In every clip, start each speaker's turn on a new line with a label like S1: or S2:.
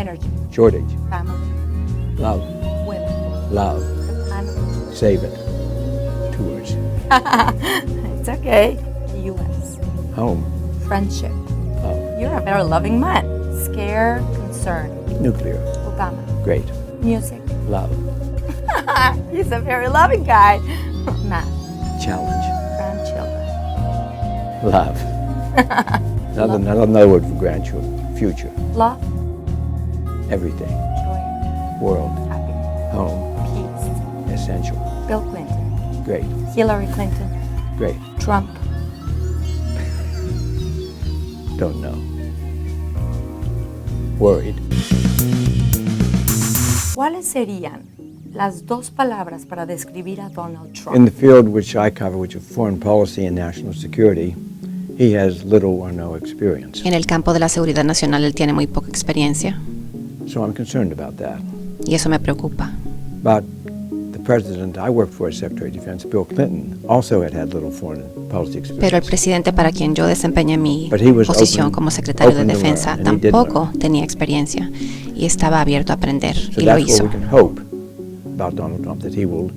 S1: Energy.
S2: Shortage.
S1: Family.
S2: Love.
S1: Women.
S2: Love.
S1: Animals.
S2: Save it. Tours.
S1: It's okay. U.S.
S2: Home.
S1: Friendship.
S2: Love.
S1: You're a very loving man. Scare, concern.
S2: Nuclear.
S1: Obama.
S2: Great.
S1: Music.
S2: Love.
S1: He's a very loving guy. Math.
S2: Challenge.
S1: Grandchildren.
S2: Love. Another word for grandchildren. Future.
S1: Love.
S2: Everything.
S1: Joy.
S2: World.
S1: Happiness.
S2: Home.
S1: Peace.
S2: Essential.
S1: Bill Clinton.
S2: Great.
S1: Hillary Clinton.
S2: Great.
S1: Trump.
S2: Don't know. Worried.
S1: ¿Cuáles serían las dos palabras para describir a Donald Trump?
S2: In the field which I cover, which is foreign policy and national security, he has little or no experience.
S3: En el campo de la seguridad nacional él tiene muy poca experiencia
S2: So I'm concerned about that.
S3: y eso me preocupa.
S2: But the president I worked for as Secretary of Defense, Bill Clinton, also had little foreign policy experience.
S3: Pero el presidente para quien yo desempeñé mi
S2: But he was
S3: posición
S2: open-
S3: como secretario de
S2: open to
S3: defensa
S2: learn, and he did
S3: tampoco tenía experiencia y estaba abierto a aprender
S2: So
S3: y lo
S2: that's what
S3: hizo.
S2: we can hope about Donald Trump, that he will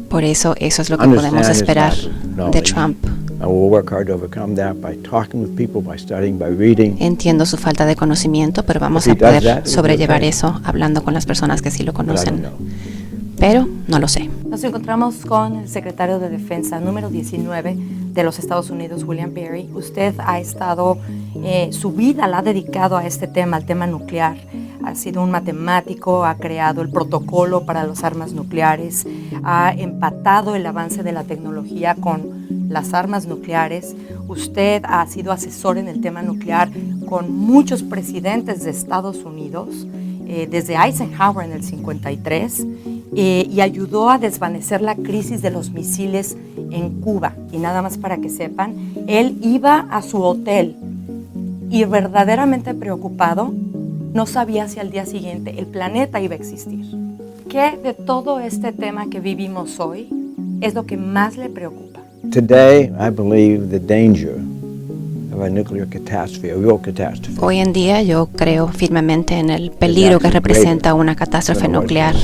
S3: Por eso es lo que
S2: understand
S3: podemos
S2: his
S3: esperar
S2: knowledge.
S3: de Trump.
S2: And we'll work hard to overcome that by talking with people, by studying, by reading.
S3: Entiendo su falta de conocimiento, pero vamos
S2: If he
S3: a poder
S2: does that, it will be
S3: sobrellevar
S2: okay.
S3: eso hablando con las personas que sí lo
S2: But I don't
S3: conocen.
S2: know.
S3: Pero no lo sé.
S1: Nos encontramos con el secretario de Defensa número 19 de los Estados Unidos, William Perry. Usted ha estado, su vida la ha dedicado a este tema, al tema nuclear. Ha sido un matemático, ha creado el protocolo para las armas nucleares, ha empatado el avance de la tecnología con las armas nucleares. Usted ha sido asesor en el tema nuclear con muchos presidentes de Estados Unidos, desde Eisenhower en el 53, y ayudó a desvanecer la crisis de los misiles en Cuba. Y nada más para que sepan, él iba a su hotel y verdaderamente preocupado, no sabía si al día siguiente el planeta iba a existir. ¿Qué de todo este tema que vivimos hoy es lo que más le preocupa?
S2: Today, I believe the danger of a nuclear catastrophe, a real catastrophe.
S3: Hoy en día yo creo firmemente en el peligro que representa una catástrofe nuclear.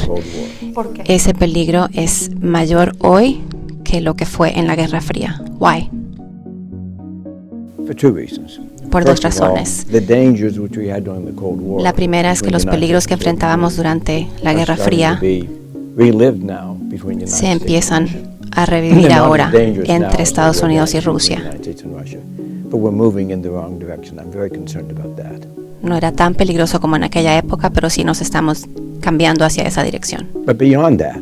S1: ¿Por qué?
S3: Ese peligro es mayor hoy que lo que fue en la Guerra Fría. Why?
S2: For two reasons.
S3: Por dos
S2: First of all,
S3: razones.
S2: the dangers which we had during the Cold War.
S3: La primera es que los peligros que enfrentábamos durante la Guerra Fría se empiezan a revivir ahora entre Estados Unidos y Rusia. No era tan peligroso como en aquella época, pero sí nos estamos cambiando hacia esa dirección.
S2: But beyond that,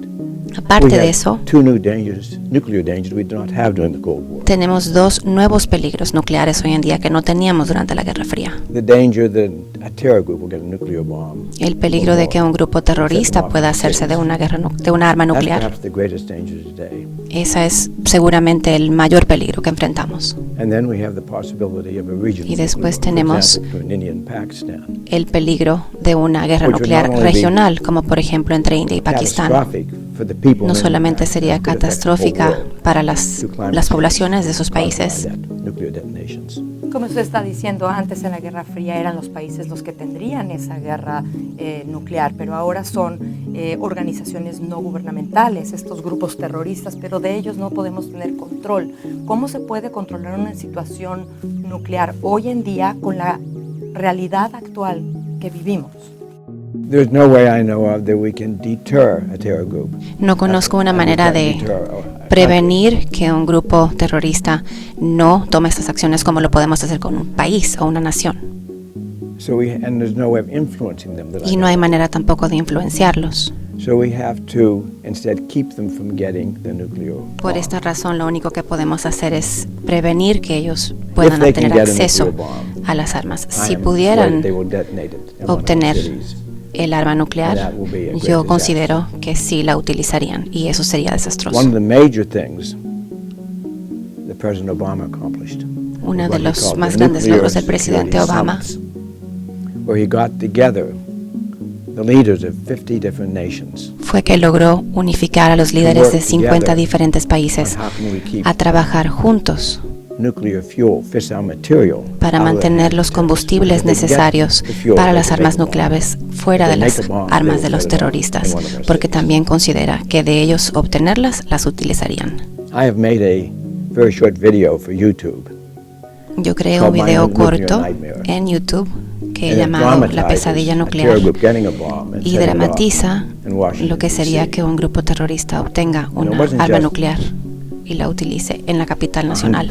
S3: Aparte de eso,
S2: two new dangers, nuclear dangers we did not have during the Cold War.
S3: tenemos dos nuevos peligros nucleares hoy en día que no teníamos durante la Guerra Fría.
S2: The danger that a terror group will get a nuclear bomb.
S3: El peligro de que un grupo terrorista pueda hacerse de una arma
S2: That's
S3: nuclear.
S2: perhaps the greatest danger today.
S3: Esa es seguramente el mayor peligro que enfrentamos.
S2: And then we have the possibility of a regional
S3: Y después
S2: nuclear war, for
S3: tenemos
S2: example, between India and Pakistan.
S3: El peligro de una guerra
S2: Which would
S3: nuclear
S2: not only be
S3: regional, como por ejemplo entre India y Pakistán.
S2: Catastrophic for the people
S3: No
S2: in
S3: solamente
S2: Pakistan,
S3: sería
S2: but it affects the whole
S3: catastrófica
S2: world
S3: para
S2: through climate
S3: las
S2: change
S3: poblaciones de esos
S2: caused by
S3: países.
S2: that nuclear detonations.
S1: Como usted está diciendo, antes en la Guerra Fría eran los países los que tendrían esa guerra nuclear, pero ahora son organizaciones no gubernamentales, estos grupos terroristas, pero de ellos no podemos tener control. ¿Cómo se puede controlar una situación nuclear hoy en día con la realidad actual que vivimos?
S2: There's no way I know of that we can deter a terror group.
S3: No conozco una manera de
S2: Deter
S3: prevenir que un grupo terrorista no tome estas acciones como lo podemos hacer con un país o una nación.
S2: and there's no way of influencing them.
S3: Y no hay manera tampoco de influenciarlos.
S2: So we have to instead keep them from getting the nuclear
S3: Por
S2: bomb.
S3: esta razón, lo único que podemos hacer es prevenir que ellos puedan
S2: If they can
S3: tener
S2: get a
S3: acceso
S2: nuclear bomb,
S3: a las armas.
S2: I
S3: Si
S2: am
S3: pudieran
S2: persuaded they will detonate it in one of
S3: obtener
S2: the cities.
S3: el arma nuclear,
S2: That will be a great
S3: yo
S2: disaster.
S3: considero que sí la utilizarían y eso sería desastroso.
S2: One of the major things that President Obama accomplished
S3: Uno
S2: was
S3: de
S2: what he
S3: los
S2: called
S3: más
S2: the
S3: grandes
S2: Nuclear
S3: logros del presidente
S2: Security
S3: Obama,
S2: Summits, where he got together the leaders of 50 different nations
S3: fue que logró unificar a los líderes de 50 diferentes países
S2: on how can we keep
S3: a trabajar juntos
S2: nuclear fuel, fissile material,
S3: para mantener los combustibles necesarios para las armas nucleares fuera de las armas de los terroristas, porque también considera que de ellos obtenerlas, las utilizarían.
S2: I have made a very short video for YouTube.
S3: Yo creé un video corto en YouTube que he llamado La pesadilla nuclear y dramatiza lo que sería que un grupo terrorista obtenga una arma nuclear y la utilice en la capital nacional.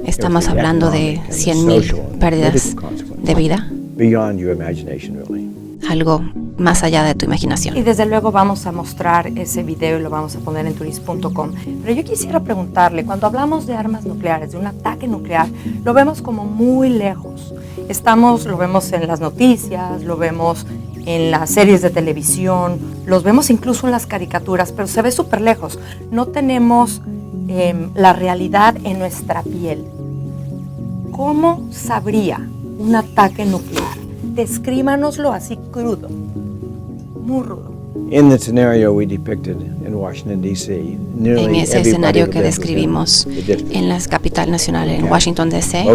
S3: Estamos hablando de 100.000 pérdidas de vida,
S2: Beyond your imagination, really.
S3: algo más allá de tu imaginación.
S1: Y desde luego vamos a mostrar ese video y lo vamos a poner en turis.com. Pero yo quisiera preguntarle, cuando hablamos de armas nucleares, de un ataque nuclear, lo vemos como muy lejos. Lo vemos en las noticias, lo vemos en las series de televisión, los vemos incluso en las caricaturas, pero se ve súper lejos. No tenemos la realidad en nuestra piel. ¿Cómo sabría un ataque nuclear? Descríbanoslo así crudo, muy rudo.
S2: In the scenario we depicted in Washington, D.C.,
S3: En ese escenario que describimos en la capital nacional, en Washington, D.C.,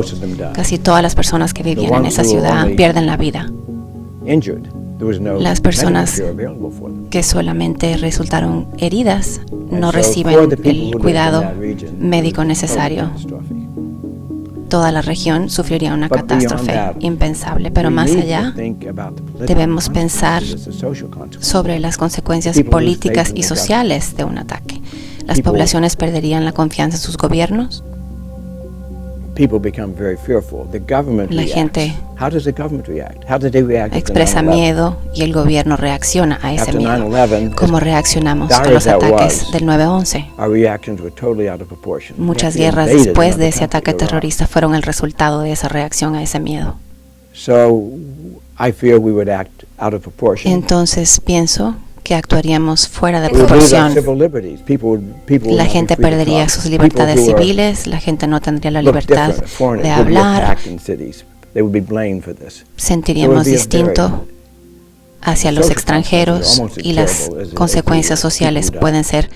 S3: casi todas las personas que vivían en esa ciudad pierden la vida. Las personas que solamente resultaron heridas no reciben el cuidado médico necesario. Toda la región sufriría una catástrofe impensable, pero más allá debemos pensar sobre las consecuencias políticas y sociales de un ataque. Las poblaciones perderían la confianza en sus gobiernos. La gente expresa miedo y el gobierno reacciona a ese miedo. ¿Cómo reaccionamos a los ataques del 9/11? Muchas guerras después de ese ataque terrorista fueron el resultado de esa reacción a ese miedo. Entonces pienso que actuaríamos fuera de proporción. La gente perdería sus libertades civiles, la gente no tendría la libertad de hablar, sentiríamos distinto hacia los extranjeros y las consecuencias sociales pueden ser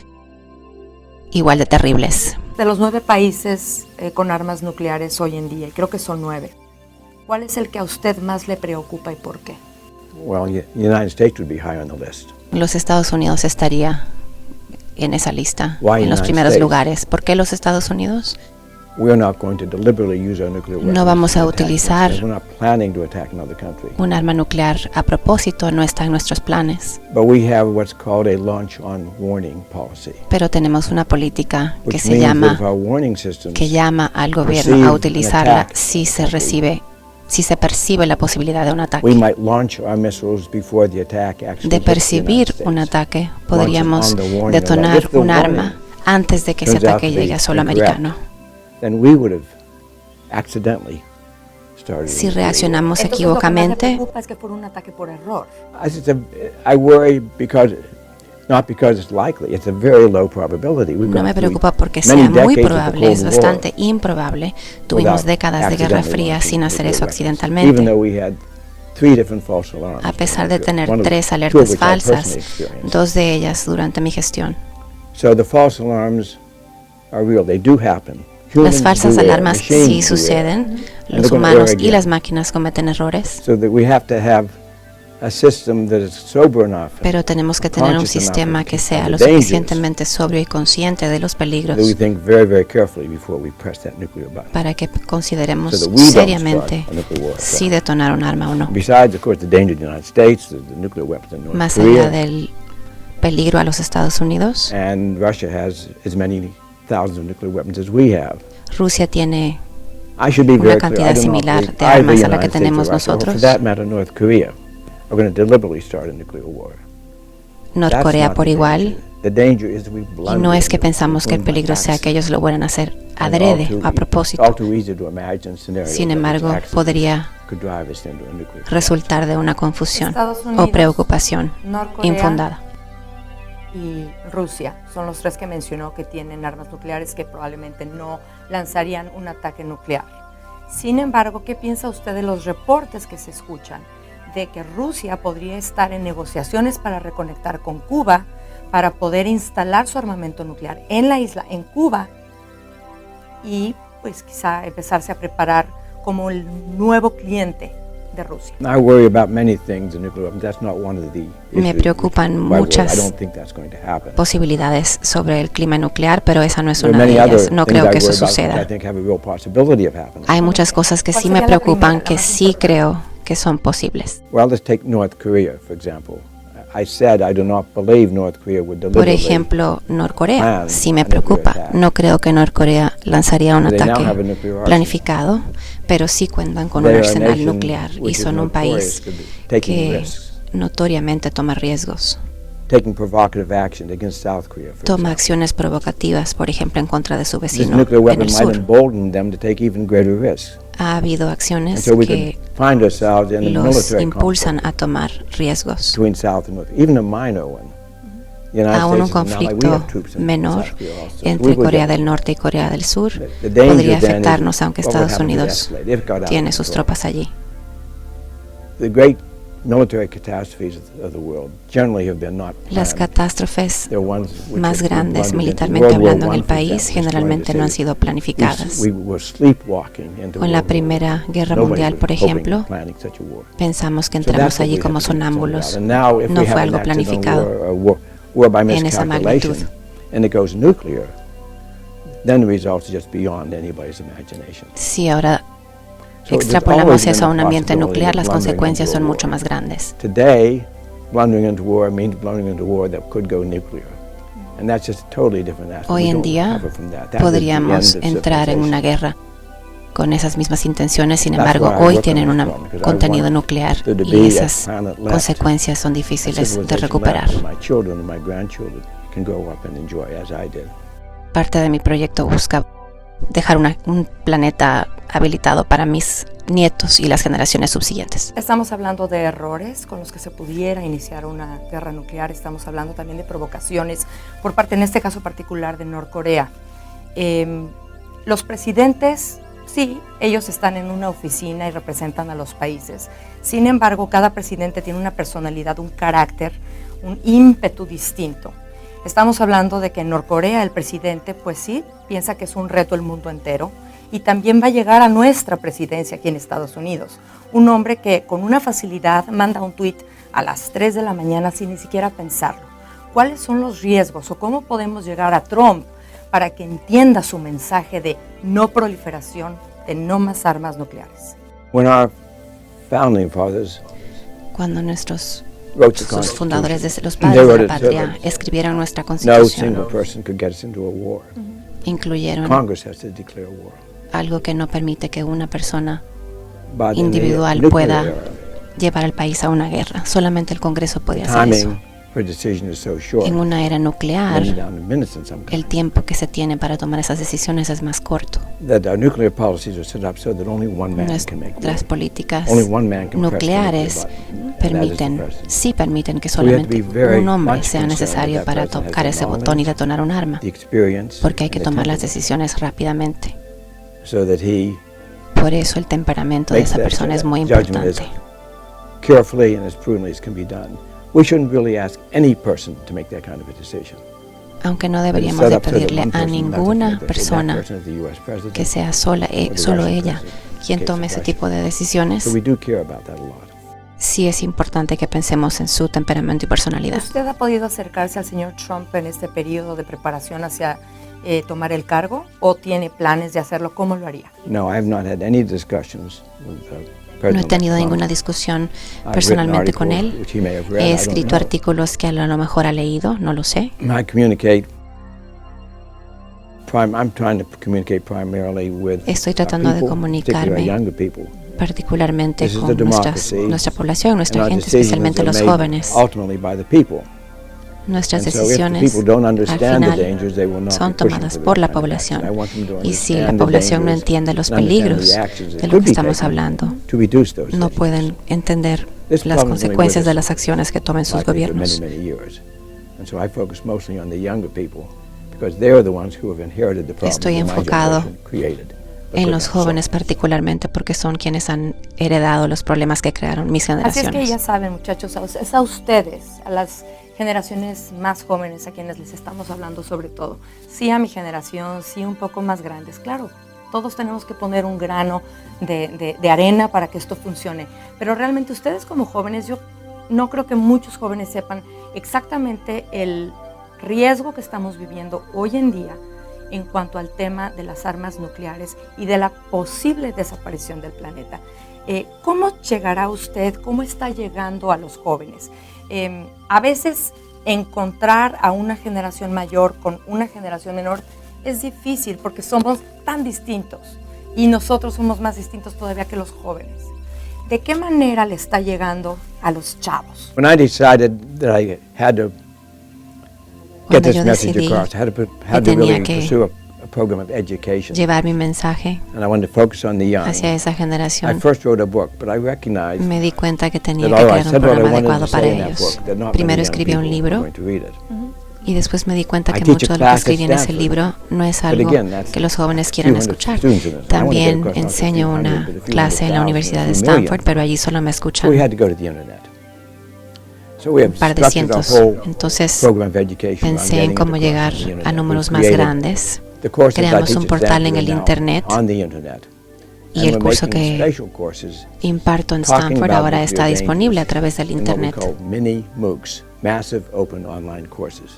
S3: igual de terribles.
S1: De los 9 países con armas nucleares hoy en día, y creo que son 9, ¿cuál es el que a usted más le preocupa y por qué?
S3: Los Estados Unidos estaría en esa lista, en los primeros lugares. ¿Por qué los Estados Unidos? No vamos a utilizar un arma nuclear a propósito, no está en nuestros planes. Pero tenemos una política que llama al gobierno a utilizarla si se percibe la posibilidad de un ataque. De percibir un ataque, podríamos detonar un arma antes de que ese ataque llegue a suelo americano. Si reaccionamos equivocamente,
S1: lo que me preocupa es que fuera un ataque por error.
S3: No me preocupa porque sea muy probable, es bastante improbable. Tuvimos décadas de Guerra Fría sin hacer eso accidentalmente. A pesar de tener 3 alertas falsas, 2 de ellas durante mi gestión. Las falsas alarmas sí suceden, los humanos y las máquinas cometen errores. Pero tenemos que tener un sistema que sea lo suficientemente sobrio y consciente de los peligros para que consideremos seriamente si detonar un arma o no. Más allá del peligro a los Estados Unidos, Rusia tiene una cantidad similar de armas a la que tenemos nosotros. Norcorea por igual, y no es que pensamos que el peligro sea que ellos lo vuelvan a hacer adrede o a propósito. Sin embargo, podría resultar de una confusión o preocupación infundada.
S1: Y Rusia son los 3 que mencionó que tienen armas nucleares que probablemente no lanzarían un ataque nuclear. Sin embargo, ¿qué piensa usted de los reportes que se escuchan de que Rusia podría estar en negociaciones para reconectar con Cuba para poder instalar su armamento nuclear en la isla, en Cuba, y pues quizá empezarse a preparar como el nuevo cliente de Rusia.
S2: I worry about many things in nuclear weapons. That's not one of the
S3: Me
S2: issues
S3: preocupan
S2: I worry. I
S3: muchas
S2: don't think that's going to happen.
S3: posibilidades sobre el clima nuclear, pero esa no es
S2: There are
S3: una de
S2: many
S3: ellas.
S2: other
S3: No
S2: things
S3: creo
S2: I
S3: que eso
S2: worry about which I
S3: suceda.
S2: think have a real possibility of happening.
S3: Hay muchas cosas que
S1: ¿Cuál
S3: sí me
S1: sería la
S3: preocupan,
S1: primera, la
S3: que
S1: más
S3: sí
S1: importante?
S3: creo que son posibles.
S2: Well, let's take North Korea, for example. I said I do not believe North Korea would
S3: Por
S2: deliberately.
S3: ejemplo, Norcorea
S2: plan
S3: sí me
S2: a nuclear
S3: preocupa.
S2: attack.
S3: No creo que Norcorea lanzaría un
S2: They now
S3: ataque
S2: have a nuclear arsenal.
S3: planificado, pero sí cuentan con un
S2: They are a
S3: arsenal
S2: nation
S3: nuclear y
S2: which is
S3: son un país
S2: notorious for taking
S3: que
S2: risks,
S3: notoriamente toma riesgos.
S2: taking provocative action against South Korea, for
S3: Toma
S2: example.
S3: acciones provocativas, por ejemplo, en contra de su
S2: This
S3: vecino
S2: nuclear
S3: en
S2: weapon
S3: el
S2: might
S3: sur.
S2: embolden them to take even greater risks.
S3: Ha habido acciones
S2: And so we
S3: que
S2: could find ourselves in a
S3: los
S2: military
S3: impulsan
S2: conflict
S3: a tomar riesgos.
S2: between South and North, even a minor one. The United
S3: Aún un
S2: States is not like we
S3: conflicto
S2: have troops in
S3: menor
S2: South Korea also. We
S3: entre
S2: would
S3: Corea
S2: get-
S3: del Norte y Corea del Sur
S2: the danger
S3: podría
S2: then is
S3: afectarnos, aunque
S2: what would
S3: Estados
S2: happen if it
S3: Unidos
S2: escalated, if it got out of
S3: tiene sus
S2: control.
S3: tropas allí.
S2: The great military catastrophes of the world generally have been not
S3: Las
S2: planned.
S3: catástrofes
S2: They're ones which
S3: más
S2: have been
S3: grandes
S2: blundered into.
S3: militarmente
S2: World War
S3: hablando en
S2: I,
S3: el
S2: for
S3: país
S2: example,
S3: generalmente no han
S2: destroyed
S3: sido
S2: the city.
S3: planificadas.
S2: We were sleepwalking into
S3: O en la
S2: World War
S3: Primera
S2: I.
S3: Guerra
S2: Nobody
S3: Mundial,
S2: was
S3: por
S2: hoping
S3: ejemplo,
S2: and planning such a war.
S3: pensamos que
S2: So
S3: entramos
S2: that's what
S3: allí
S2: we
S3: como
S2: have to be concerned
S3: sonámbulos.
S2: about. And now, if
S3: No
S2: we
S3: fue
S2: have
S3: algo
S2: an accidental
S3: planificado
S2: war, war by
S3: en esa
S2: miscalculation,
S3: magnitud.
S2: and it goes nuclear, then the results are just beyond anybody's imagination.
S3: Si ahora
S2: So there's
S3: extrapolamos
S2: always been
S3: eso a un
S2: the
S3: ambiente
S2: possibility
S3: nuclear,
S2: of
S3: las
S2: blundering
S3: consecuencias
S2: into a
S3: son
S2: war.
S3: mucho más grandes.
S2: Today, blundering into war means blundering into war that could go nuclear. And that's just a totally different aspect.
S3: Hoy
S2: We
S3: en
S2: don't
S3: día
S2: recover from that. That is the
S3: podríamos
S2: end of
S3: entrar en una
S2: civilization.
S3: guerra con esas mismas intenciones, sin
S2: That's
S3: embargo,
S2: why I
S3: hoy
S2: work
S3: tienen
S2: on
S3: un
S2: this problem, because I
S3: contenido
S2: want
S3: nuclear
S2: there to
S3: y
S2: be a
S3: esas
S2: planet left,
S3: consecuencias son
S2: a
S3: difíciles de
S2: civilization
S3: recuperar.
S2: left where my children and my grandchildren can grow up and enjoy as I did.
S3: Parte de mi proyecto busca dejar un planeta habilitado para mis nietos y las generaciones subsiguientes.
S1: Estamos hablando de errores con los que se pudiera iniciar una guerra nuclear. Estamos hablando también de provocaciones por parte, en este caso particular, de Norcorea. Los presidentes, sí, ellos están en una oficina y representan a los países. Sin embargo, cada presidente tiene una personalidad, un carácter, un ímpetu distinto. Estamos hablando de que en Norcorea el presidente, pues sí, piensa que es un reto el mundo entero y también va a llegar a nuestra presidencia aquí en Estados Unidos. Un hombre que con una facilidad manda un tuit a las 3 de la mañana sin ni siquiera pensarlo. ¿Cuáles son los riesgos o cómo podemos llegar a Trump para que entienda su mensaje de no proliferación, de no más armas nucleares?
S2: When our founding fathers
S3: Cuando nuestros
S2: wrote the
S3: sus
S2: Constitution,
S3: fundadores, los
S2: they
S3: padres de
S2: wrote
S3: la
S2: it so
S3: patria,
S2: that
S3: escribieron nuestra
S2: no
S3: constitución,
S2: single person could get us into a war.
S3: incluyeron
S2: Congress has to declare war.
S3: algo que no permite que una persona
S2: But in the
S3: individual
S2: nuclear
S3: pueda
S2: era,
S3: llevar al país a una guerra. Solamente el Congreso
S2: the
S3: puede hacer eso.
S2: timing for a decision is so short,
S3: En una era
S2: many
S3: nuclear,
S2: down to minutes in some
S3: el
S2: cases,
S3: tiempo que se tiene para tomar esas decisiones es más corto.
S2: that our nuclear policies are set up so that only one man can make war.
S3: Nuestras políticas
S2: Only one man can press the
S3: nucleares
S2: nuclear button, and that is the
S3: permiten,
S2: president.
S3: sí permiten que
S2: So we have to
S3: solamente
S2: be very
S3: un hombre
S2: much
S3: sea
S2: concerned
S3: necesario
S2: that
S3: para
S2: that president has
S3: tocar
S2: the
S3: ese botón y
S2: knowledge,
S3: detonar un arma,
S2: the experience,
S3: porque hay que
S2: and the
S3: tomar las
S2: temperament,
S3: decisiones rápidamente.
S2: so that he
S3: Por eso el temperamento de
S2: makes
S3: esa
S2: that
S3: persona es muy
S2: judgment as
S3: importante.
S2: carefully and as prudently as can be done. We shouldn't really ask any person to make that kind of a decision.
S3: Aunque no
S2: But it's
S3: deberíamos
S2: set
S3: de
S2: up so that
S3: pedirle
S2: one
S3: a
S2: person doesn't
S3: ninguna
S2: make that
S3: persona
S2: person is the US president
S3: que sea solo
S2: or the
S3: ella
S2: Russian president,
S3: quien
S2: in case
S3: tome
S2: of
S3: ese
S2: Russia.
S3: tipo de decisiones.
S2: So we do care about that a lot.
S3: Sí es importante que pensemos en su temperamento y personalidad.
S1: ¿Usted ha podido acercarse al señor Trump en este periodo de preparación hacia tomar el cargo o tiene planes de hacerlo? ¿Cómo lo haría?
S2: No, I have not had any discussions with
S3: No he
S2: President
S3: tenido
S2: Trump.
S3: ninguna discusión
S2: I've written
S3: personalmente con
S2: articles
S3: él.
S2: which he may have read,
S3: He
S2: I don't
S3: escrito
S2: know.
S3: artículos que a lo mejor ha leído, no lo sé.
S2: I'm trying to communicate primarily with
S3: Estoy tratando de
S2: people,
S3: comunicarme
S2: particularly younger people.
S3: particularmente
S2: This is
S3: con
S2: the democracy,
S3: nuestra población, nuestra
S2: and our
S3: gente,
S2: decisions
S3: especialmente
S2: are
S3: los
S2: made
S3: jóvenes.
S2: ultimately by the people.
S3: Nuestras
S2: And so if the
S3: decisiones
S2: people don't
S3: al
S2: understand the
S3: final
S2: dangers, they will not
S3: son
S2: be pushing
S3: tomadas
S2: for
S3: por
S2: that
S3: la
S2: kind of action.
S3: población.
S2: I want them to
S3: Y si la
S2: understand the
S3: población no
S2: dangers
S3: entiende los
S2: and understand
S3: peligros
S2: the actions that
S3: de lo
S2: could
S3: que
S2: be
S3: estamos
S2: taken
S3: hablando,
S2: to reduce those
S3: no
S2: dangers.
S3: pueden entender
S2: This
S3: las
S2: problem has been
S3: consecuencias
S2: with
S3: de
S2: us
S3: las acciones que tomen sus
S2: likely for
S3: gobiernos.
S2: many years. And so I focus mostly on the younger people because they're the ones who have inherited the problems
S3: Estoy
S2: that my
S3: enfocado
S2: generation created. but
S3: En
S2: could
S3: los
S2: not solve.
S3: jóvenes particularmente porque son quienes han heredado los problemas que crearon mis
S1: Así es que
S3: generaciones.
S1: ya saben, muchachos, es a ustedes, a las generaciones más jóvenes a quienes les estamos hablando sobre todo. Sí a mi generación, sí un poco más grandes, claro. Todos tenemos que poner un grano de arena para que esto funcione. Pero realmente ustedes como jóvenes, yo no creo que muchos jóvenes sepan exactamente el riesgo que estamos viviendo hoy en día en cuanto al tema de las armas nucleares y de la posible desaparición del planeta. ¿Cómo llegará usted, cómo está llegando a los jóvenes? A veces encontrar a una generación mayor con una generación menor es difícil porque somos tan distintos y nosotros somos más distintos todavía que los jóvenes. ¿De qué manera le está llegando a los chavos?
S2: When I decided that I had to get this message across, I had to really pursue a program of education.
S3: Llevar mi mensaje
S2: And I wanted to focus on the young.
S3: hacia esa
S2: I
S3: generación.
S2: first wrote a book, but I recognized
S3: Me di cuenta que tenía
S2: that
S3: que
S2: although I
S3: crear un
S2: said what I
S3: programa
S2: wanted
S3: adecuado
S2: to
S3: para
S2: say in that
S3: ellos.
S2: book, that not
S3: Primero
S2: many young
S3: escribí un
S2: people were
S3: libro
S2: going to read it.
S3: y después me di cuenta
S2: I
S3: que
S2: teach
S3: mucho
S2: a
S3: de lo que
S2: class at
S3: escribí en ese
S2: Stanford.
S3: libro no es
S2: But
S3: algo
S2: again, that's
S3: que los jóvenes quieren
S2: 200
S3: escuchar.
S2: students in it. I wanted to
S3: También
S2: get across not
S3: enseño
S2: 300,
S3: una
S2: but a few
S3: clase en la
S2: 100,000,
S3: Universidad
S2: a
S3: de
S2: few
S3: Stanford,
S2: million.
S3: pero allí solo me
S2: So
S3: escuchan
S2: we had to go to the internet. So we have
S3: un par de
S2: structured our
S3: cientos.
S2: whole
S3: Entonces
S2: program of education on
S3: pensé en
S2: getting it
S3: cómo
S2: across
S3: llegar
S2: on the internet.
S3: a números
S2: We
S3: más
S2: created
S3: grandes.
S2: the courses I
S3: Creamos
S2: teach
S3: un
S2: at
S3: portal en
S2: Stanford
S3: el
S2: are now
S3: internet
S2: on the internet.
S3: y
S2: And
S3: el
S2: we're
S3: curso
S2: making
S3: que
S2: special courses
S3: imparto en
S2: talking
S3: Stanford
S2: about
S3: ahora
S2: nuclear
S3: está disponible a
S2: dangers
S3: través del
S2: in what we
S3: internet.
S2: call mini MOOCs, massive open online courses.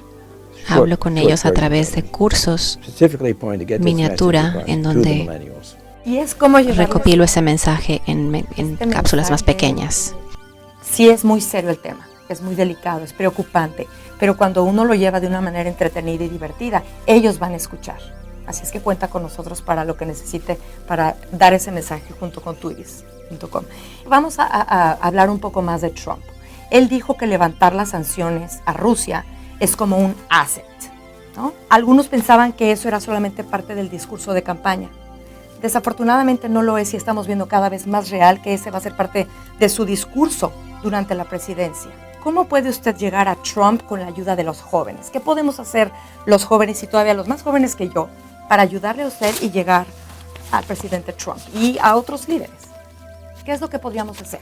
S3: Hablo con ellos a
S2: versions
S3: través
S2: of
S3: de
S2: them,
S3: cursos
S2: specifically pointing to get this
S3: miniatura
S2: message across
S3: en
S2: to the
S3: donde
S2: millennials.
S1: Y es como llevarles
S3: recopilo ese mensaje en
S1: este
S3: cápsulas más
S1: mensaje.
S3: pequeñas.
S1: Sí es muy serio el tema, es muy delicado, es preocupante, pero cuando uno lo lleva de una manera entretenida y divertida, ellos van a escuchar. Así es que cuenta con nosotros para lo que necesite para dar ese mensaje junto con turis.com. Vamos a hablar un poco más de Trump. Él dijo que levantar las sanciones a Rusia es como un asset, ¿no? Algunos pensaban que eso era solamente parte del discurso de campaña. Desafortunadamente no lo es y estamos viendo cada vez más real que ese va a ser parte de su discurso durante la presidencia. ¿Cómo puede usted llegar a Trump con la ayuda de los jóvenes? ¿Qué podemos hacer los jóvenes y todavía los más jóvenes que yo para ayudarle a usted y llegar al presidente Trump y a otros líderes? ¿Qué es lo que podríamos hacer?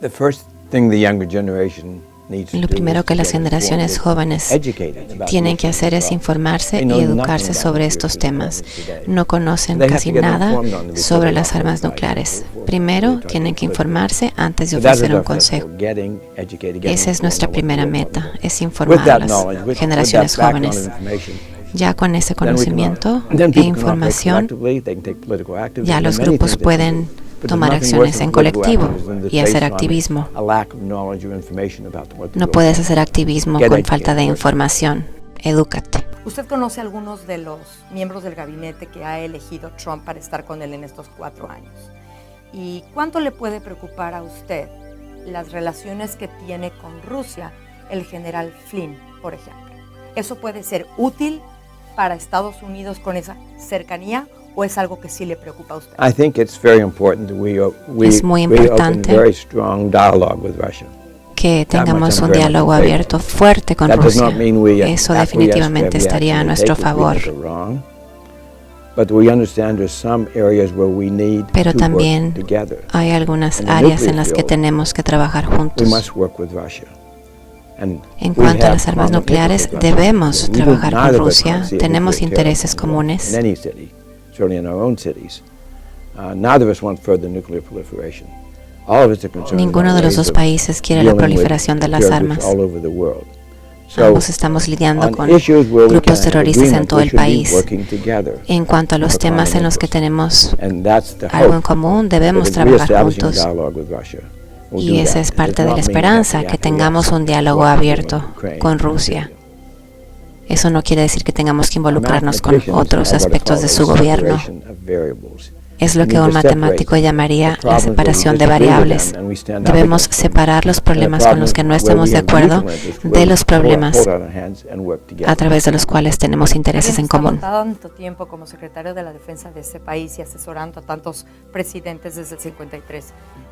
S2: The first thing the younger generation needs to
S3: Lo
S2: do
S3: primero
S2: is
S3: que
S2: to
S3: las
S2: get
S3: generaciones
S2: informed,
S3: jóvenes
S2: educated about
S3: tienen que
S2: nuclear
S3: hacer es
S2: problems.
S3: informarse
S2: They
S3: y
S2: know
S3: educarse
S2: nothing
S3: sobre
S2: about
S3: estos
S2: nuclear
S3: temas.
S2: problems today.
S3: No conocen
S2: They have
S3: casi
S2: to get
S3: nada
S2: informed on it
S3: sobre
S2: before
S3: las
S2: they
S3: armas
S2: offer
S3: nucleares.
S2: advice.
S3: Primero
S2: We're talking
S3: tienen que
S2: about
S3: informarse antes de
S2: So that is
S3: ofrecer un
S2: our first
S3: consejo.
S2: goal, getting educated,
S3: Esa es nuestra primera meta, es informar
S2: With
S3: a
S2: that
S3: las
S2: knowledge, with
S3: generaciones
S2: that background
S3: jóvenes.
S2: information,
S3: Ya con ese
S2: then we can-
S3: conocimiento
S2: then
S3: e
S2: people can operate
S3: información,
S2: collectively, they can take political activism,
S3: ya
S2: there
S3: los
S2: are many
S3: grupos
S2: things they can
S3: pueden
S2: do. But there's
S3: tomar
S2: nothing
S3: acciones
S2: worse
S3: en
S2: than political
S3: colectivo
S2: activism that's
S3: y hacer
S2: based on
S3: activismo.
S2: a lack of knowledge or information about what the
S3: No
S2: real
S3: puedes
S2: problem
S3: hacer
S2: is.
S3: activismo
S2: Get
S3: con
S2: educated
S3: falta de
S2: first.
S3: información. Edúcate.
S1: ¿Usted conoce a algunos de los miembros del gabinete que ha elegido Trump para estar con él en estos 4 años? ¿Y cuánto le puede preocupar a usted las relaciones que tiene con Rusia el general Flynn, por ejemplo? ¿Eso puede ser útil para Estados Unidos con esa cercanía o es algo que sí le preocupa a usted?
S2: I think it's very important that we
S3: Es muy
S2: open
S3: importante
S2: very strong dialogue with Russia.
S3: que tengamos
S2: I'm
S3: un
S2: very
S3: diálogo
S2: much in favor.
S3: abierto fuerte con
S2: That does
S3: Rusia.
S2: not mean we
S3: Eso
S2: acquiesce
S3: definitivamente
S2: to every
S3: estaría a
S2: action they
S3: nuestro
S2: take if we
S3: favor.
S2: think they're wrong. But we understand there's some areas where we need
S3: Pero
S2: to
S3: también
S2: work together.
S3: hay algunas
S2: In the
S3: áreas
S2: nuclear
S3: en las que
S2: field,
S3: tenemos que trabajar
S2: We
S3: juntos.
S2: must work with Russia. And
S3: En
S2: we
S3: cuanto a
S2: have
S3: las armas
S2: common
S3: nucleares,
S2: interests with Russia.
S3: debemos
S2: We do-
S3: trabajar con
S2: neither of us
S3: Rusia.
S2: want to see a
S3: Tenemos
S2: nuclear
S3: intereses
S2: terror
S3: comunes.
S2: in any city, certainly in our own cities. Neither of us want further nuclear proliferation. All of us are concerned
S3: Ninguno
S2: about
S3: de los
S2: ways
S3: dos
S2: of
S3: países quiere la
S2: dealing with
S3: proliferación de las
S2: terror
S3: armas.
S2: groups all over the world. So,
S3: Ambos estamos lidiando
S2: on
S3: con
S2: issues where we
S3: grupos
S2: can have
S3: terroristas en
S2: agreement,
S3: todo
S2: we
S3: el
S2: should be
S3: país.
S2: working together
S3: En cuanto a los
S2: for
S3: temas
S2: common
S3: en los que
S2: interests.
S3: tenemos
S2: And that's the
S3: algo en
S2: hope,
S3: común, debemos
S2: that
S3: trabajar
S2: reestablishing
S3: juntos.
S2: dialogue with Russia will
S3: Y
S2: do
S3: esa
S2: that.
S3: es
S2: It
S3: parte
S2: does
S3: de la
S2: not mean
S3: esperanza,
S2: that we
S3: que tengamos un
S2: acquiesce
S3: diálogo
S2: to what we're
S3: abierto
S2: doing in Ukraine
S3: con
S2: and
S3: Rusia.
S2: Syria.
S3: Eso no quiere decir que tengamos que involucrarnos con
S2: Mathematicians
S3: otros
S2: have what is
S3: aspectos de
S2: called
S3: su
S2: a
S3: gobierno.
S2: separation of variables.
S3: Es lo
S2: We
S3: que
S2: need
S3: un
S2: to separate
S3: matemático llamaría
S2: the
S3: la
S2: problems where we
S3: separación de
S2: disagree with
S3: variables.
S2: them and we stand up
S3: Debemos
S2: against them,
S3: separar los
S2: and the
S3: problemas con los que no
S2: problems
S3: estemos
S2: where
S3: de
S2: we have
S3: acuerdo
S2: mutual interests,
S3: de
S2: where
S3: los
S2: we
S3: problemas
S2: hold our hands and work together.
S3: a través de los cuales tenemos intereses en común.
S1: Tanto tiempo como secretario de la defensa de ese país y asesorando a tantos presidentes desde el 53.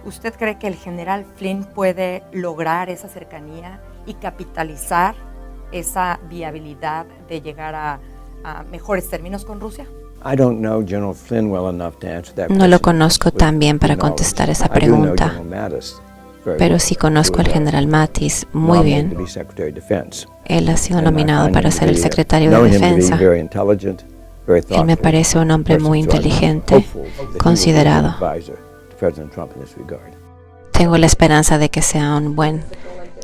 S1: ¿Usted cree que el general Flynn puede lograr esa cercanía y capitalizar esa viabilidad de llegar a mejores términos con Rusia?
S2: I don't know General Flynn well enough to answer that
S3: No lo
S2: question
S3: conozco
S2: with
S3: tan bien para
S2: knowledge.
S3: contestar esa
S2: I do know
S3: pregunta.
S2: General Mattis
S3: pero sí conozco al general Mattis muy bien. Él ha sido nominado para ser el secretario de Defensa. Él me parece un hombre muy inteligente, considerado. Tengo la esperanza de que sea un buen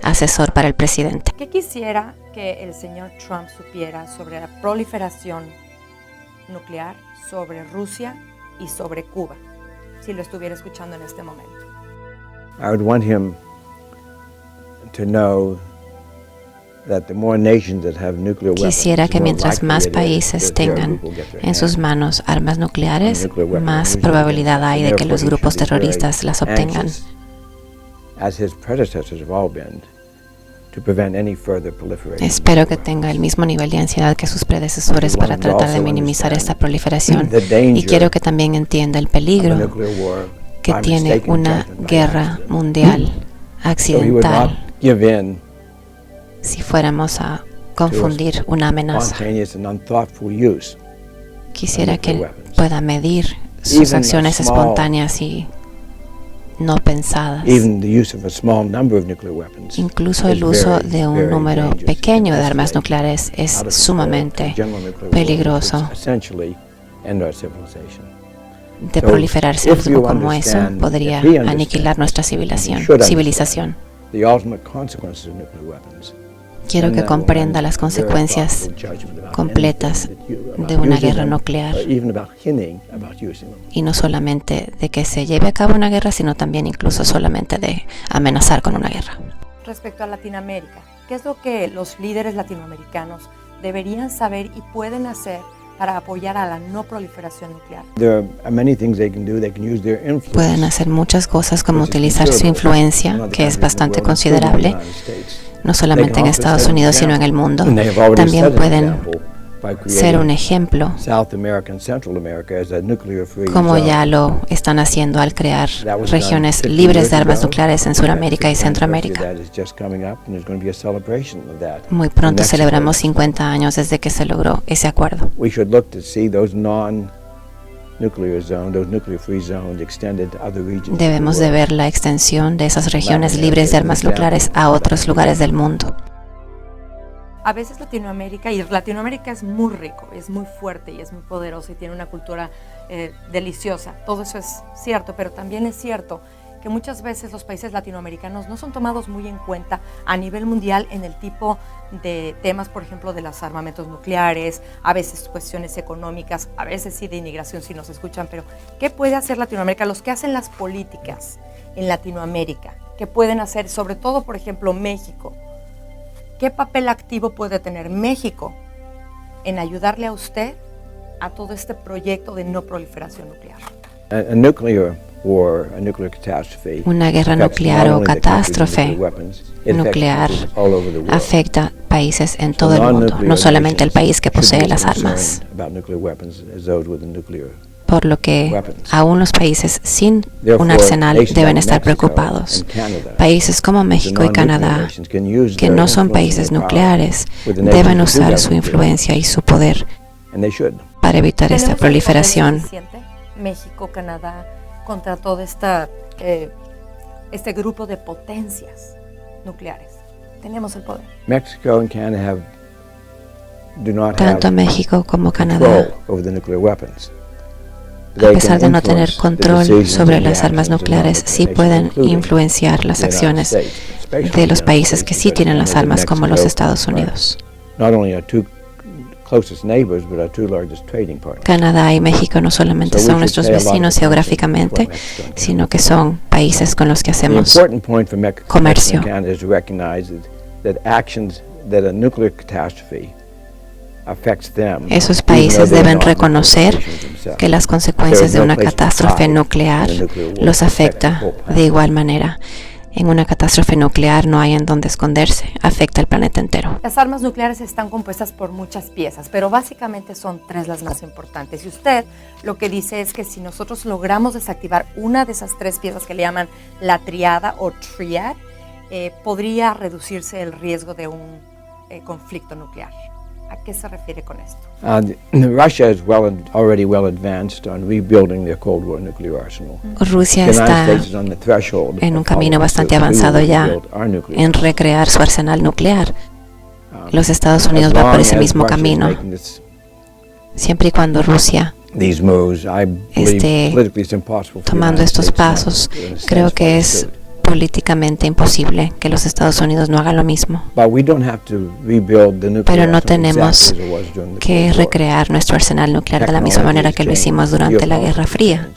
S3: asesor para el presidente.
S1: ¿Qué quisiera que el señor Trump supiera sobre la proliferación nuclear, sobre Rusia y sobre Cuba, si lo estuviera escuchando en este momento?
S2: I would want him to know that the more nations that have nuclear weapons,
S3: quisiera que mientras más países tengan en sus manos armas nucleares, más probabilidad hay de que los grupos terroristas las obtengan. Espero que tenga el mismo nivel de ansiedad que sus predecesores para tratar de minimizar esta proliferación, y quiero que también entienda el peligro que tiene una guerra mundial accidental si fuéramos a confundir una amenaza. Quisiera que él pueda medir sus acciones espontáneas y no pensadas. Incluso el uso de un número pequeño de armas nucleares es sumamente peligroso. De proliferarse algo como eso, podría aniquilar nuestra civilización. Quiero que comprenda las consecuencias completas de una guerra nuclear, y no solamente de que se lleve a cabo una guerra, sino también incluso solamente de amenazar con una guerra.
S1: Respecto a Latinoamérica, ¿qué es lo que los líderes latinoamericanos deberían saber y pueden hacer para apoyar a la no proliferación nuclear?
S3: Pueden hacer muchas cosas, como utilizar su influencia, que es bastante considerable, no solamente en Estados Unidos, sino en el mundo. También pueden ser un ejemplo, como ya lo están haciendo al crear regiones libres de armas nucleares en Sudamérica y Centroamérica. Muy pronto celebramos 50 años desde que se logró ese acuerdo. Debemos de ver la extensión de esas regiones libres de armas nucleares a otros lugares del mundo.
S1: A veces Latinoamérica es muy rico, es muy fuerte y es muy poderoso y tiene una cultura deliciosa. Todo eso es cierto, pero también es cierto que muchas veces los países latinoamericanos no son tomados muy en cuenta a nivel mundial en el tipo de temas, por ejemplo, de los armamentos nucleares, a veces cuestiones económicas, a veces sí de inmigración si nos escuchan, pero ¿qué puede hacer Latinoamérica? Los que hacen las políticas en Latinoamérica, ¿qué pueden hacer? Sobre todo, por ejemplo, México. ¿Qué papel activo puede tener México en ayudarle a usted a todo este proyecto de no proliferación nuclear?
S3: Una guerra nuclear o catástrofe nuclear afecta países en todo el mundo, no solamente el país que posee las armas. Por lo que aún los países sin un arsenal deben estar preocupados. Países como México y Canadá, que no son países nucleares, deben usar su influencia y su poder para evitar esta proliferación.
S1: México, Canadá, contra todo este grupo de potencias nucleares. Tenemos el poder.
S3: Tanto México como Canadá, a pesar de no tener control sobre las armas nucleares, sí pueden influenciar las acciones de los países que sí tienen las armas, como los Estados Unidos. Canadá y México no solamente son nuestros vecinos geográficamente, sino que son países con los que hacemos comercio. Esos países deben reconocer que las consecuencias de una catástrofe nuclear los afecta de igual manera. En una catástrofe nuclear no hay en dónde esconderse, afecta al planeta entero.
S1: Las armas nucleares están compuestas por muchas piezas, pero básicamente son 3 las más importantes. Y usted lo que dice es que si nosotros logramos desactivar una de esas 3 piezas que le llaman la triada o triad, podría reducirse el riesgo de un conflicto nuclear. ¿A qué se refiere con esto?
S2: Russia is already well advanced on rebuilding their Cold War nuclear arsenal.
S3: Rusia está en un camino bastante avanzado ya en recrear su arsenal nuclear. Los Estados Unidos va por ese mismo camino. Siempre y cuando Rusia esté tomando estos pasos, creo que es políticamente imposible que los Estados Unidos no hagan lo mismo. Pero no tenemos que recrear nuestro arsenal nuclear de la misma manera que lo hicimos durante la Guerra Fría.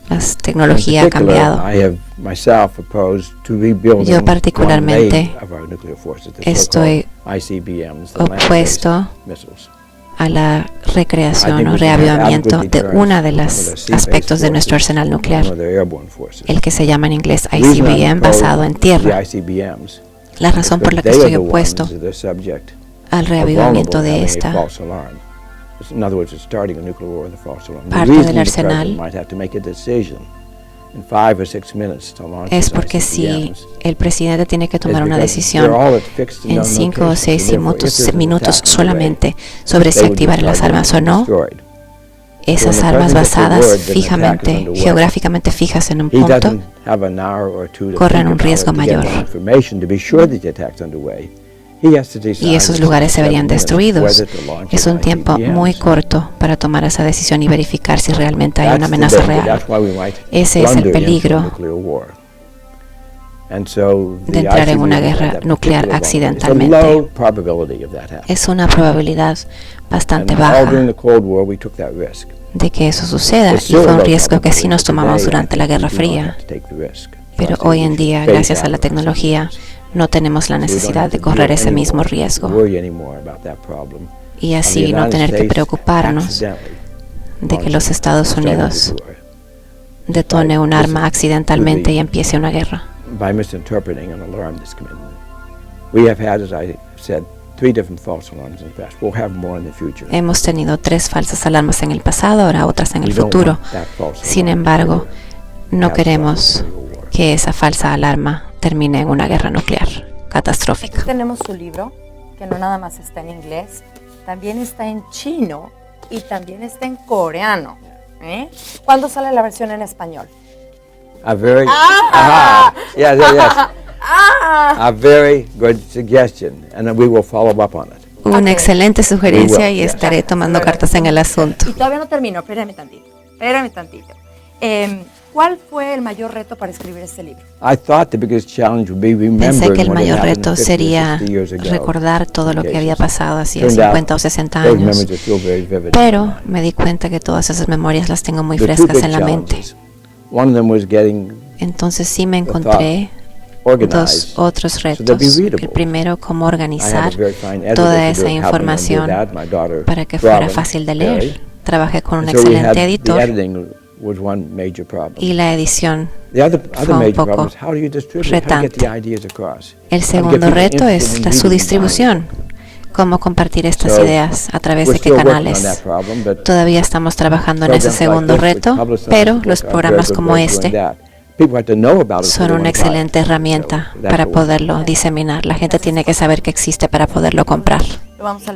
S3: La tecnología ha cambiado. Yo particularmente estoy opuesto a la recreación o reavivamiento de uno de los aspectos de nuestro arsenal nuclear, el que se llama en inglés ICBM, basado en tierra. La razón por la que estoy opuesto al reavivamiento de esta parte del arsenal es porque si el presidente tiene que tomar una decisión en 5 o 6 minutos solamente sobre si activar las armas o no, esas armas basadas fijamente, geográficamente fijas en un punto, corren un riesgo mayor. Y esos lugares se verían destruidos. Es un tiempo muy corto para tomar esa decisión y verificar si realmente hay una amenaza real. Ese es el peligro de entrar en una guerra nuclear accidentalmente. Es una probabilidad bastante baja de que eso suceda, y fue un riesgo que sí nos tomamos durante la Guerra Fría. Pero hoy en día, gracias a la tecnología, no tenemos la necesidad de correr ese mismo riesgo y así no tener que preocuparnos de que los Estados Unidos detone un arma accidentalmente y empiece una guerra. Hemos tenido 3 falsas alarmas en el pasado, ahora otras en el futuro. Sin embargo, no queremos que esa falsa alarma termine en una guerra nuclear catastrófica.
S1: Tenemos su libro, que no nada más está en inglés, también está en chino y también está en coreano. ¿Cuándo sale la versión en español?
S2: A very good suggestion, and we will follow up on it.
S3: Una excelente sugerencia y estaré tomando cartas en el asunto.
S1: Y todavía no termino, espérame tantito. ¿Cuál fue el mayor reto para escribir este libro?
S3: Pensé que el mayor reto sería recordar todo lo que había pasado hacía 50 o 60 años, pero me di cuenta que todas esas memorias las tengo muy frescas en la mente. Entonces sí me encontré 2 otros retos. El primero, cómo organizar toda esa información para que fuera fácil de leer. Trabajé con un excelente editor y la edición fue un poco retante. El segundo reto es su distribución. Cómo compartir estas ideas, a través de qué canales. Todavía estamos trabajando en ese segundo reto, pero los programas como este son una excelente herramienta para poderlo diseminar. La gente tiene que saber que existe para poderlo comprar.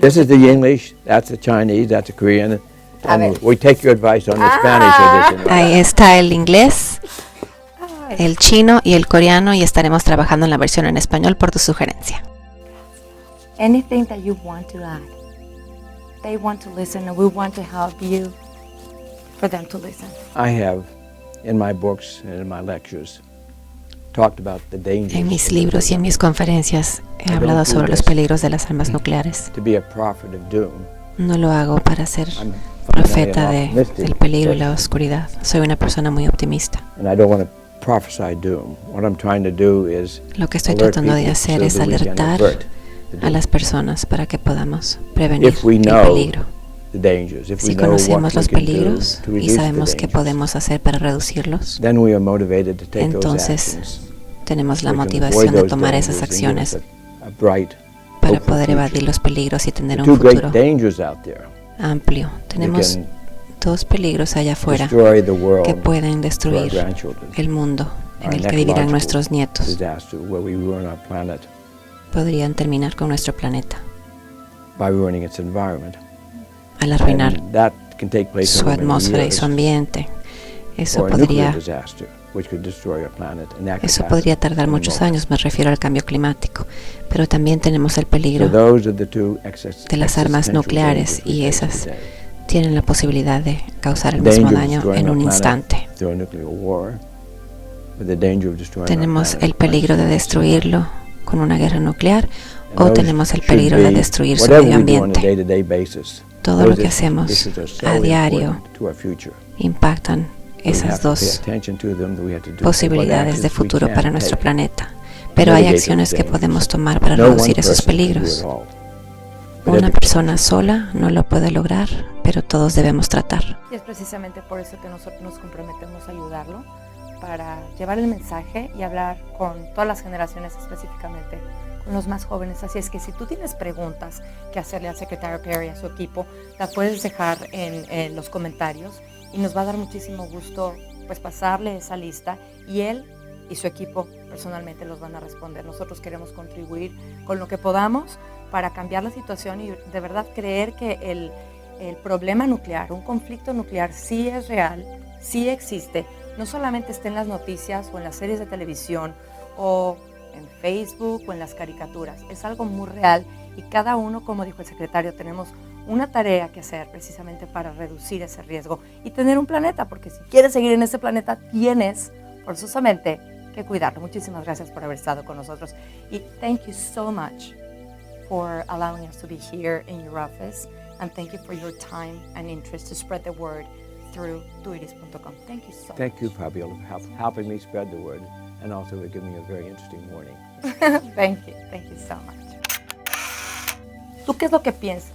S2: This is the English, that's the Chinese, that's the Korean, and we take your advice on the Spanish edition.
S3: Ahí está el inglés, el chino y el coreano, y estaremos trabajando en la versión en español por tu sugerencia.
S1: Anything that you want to add. They want to listen and we want to help you for them to listen.
S2: I have, in my books and in my lectures, talked about the dangers.
S3: En mis libros y en mis conferencias he hablado sobre los peligros de las armas nucleares.
S2: To be a prophet of doom.
S3: No lo hago para ser profeta del peligro y la oscuridad. Soy una persona muy optimista.
S2: And I don't want to prophesy doom. What I'm trying to do is
S3: lo que estoy tratando de hacer es alertar a las personas para que podamos prevenir el peligro. Si conocemos los peligros y sabemos qué podemos hacer para reducirlos, entonces tenemos la motivación de tomar esas acciones para poder evadir los peligros y tener un futuro amplio. Tenemos 2 peligros allá afuera que pueden destruir el mundo en el que vivirán nuestros nietos. Podrían terminar con nuestro planeta.
S2: by ruining its environment.
S3: Al arruinar
S2: And that can take place
S3: su
S2: over many
S3: atmósfera y
S2: years,
S3: su ambiente. Eso
S2: or a nuclear
S3: podría,
S2: disaster, which could destroy our planet, and that could
S3: eso
S2: happen
S3: podría tardar
S2: in
S3: muchos
S2: moments.
S3: años, me refiero al cambio climático. Pero también tenemos el
S2: So
S3: peligro
S2: those are the two
S3: de las armas
S2: existential
S3: nucleares,
S2: dangers we
S3: y
S2: face
S3: esas
S2: today.
S3: tienen la posibilidad de causar el
S2: The
S3: mismo
S2: danger of
S3: daño
S2: destroying
S3: en
S2: our
S3: un
S2: planet
S3: instante.
S2: through a nuclear war, or the danger of destroying our
S3: Tenemos
S2: planet
S3: el peligro de
S2: by
S3: destruirlo con una guerra nuclear,
S2: And
S3: o
S2: those
S3: tenemos el
S2: should
S3: peligro de
S2: be,
S3: destruir su
S2: whatever
S3: medio
S2: we do on a
S3: ambiente.
S2: day-to-day basis,
S3: Todo lo
S2: those
S3: que hacemos
S2: issues are so
S3: a diario
S2: important to our future.
S3: impactan
S2: We have
S3: esas
S2: to pay
S3: dos
S2: attention to them, that we have to do what
S3: posibilidades de
S2: actions we
S3: futuro
S2: can
S3: para nuestro
S2: take
S3: planeta. Pero hay
S2: mitigate
S3: acciones
S2: those
S3: que podemos
S2: dangers.
S3: tomar para
S2: No one
S3: reducir esos
S2: person can do
S3: peligros.
S2: it all, but
S3: Una
S2: every
S3: persona sola no lo puede lograr, pero todos debemos tratar.
S1: Y es precisamente por eso que nosotros nos comprometemos a ayudarlo, para llevar el mensaje y hablar con todas las generaciones, específicamente con los más jóvenes. Así es que si tú tienes preguntas que hacerle al secretario Perry y a su equipo, las puedes dejar en los comentarios, y nos va a dar muchísimo gusto pues pasarle esa lista, y él y su equipo personalmente los van a responder. Nosotros queremos contribuir con lo que podamos para cambiar la situación y de verdad creer que el problema nuclear, un conflicto nuclear, sí es real, sí existe. No solamente está en las noticias o en las series de televisión o en Facebook o en las caricaturas. Es algo muy real, y cada uno, como dijo el secretario, tenemos una tarea que hacer precisamente para reducir ese riesgo y tener un planeta, porque si quieres seguir en este planeta tienes forzosamente que cuidarlo. Muchísimas gracias por haber estado con nosotros, y thank you so much for allowing us to be here in your office, and thank you for your time and interest to spread the word through tuiris.com. Thank you so much.
S2: Thank you, Fabiola, for helping me spread the word, and also for giving me a very interesting morning.
S1: Thank you so much. ¿Tú qué es lo que piensas?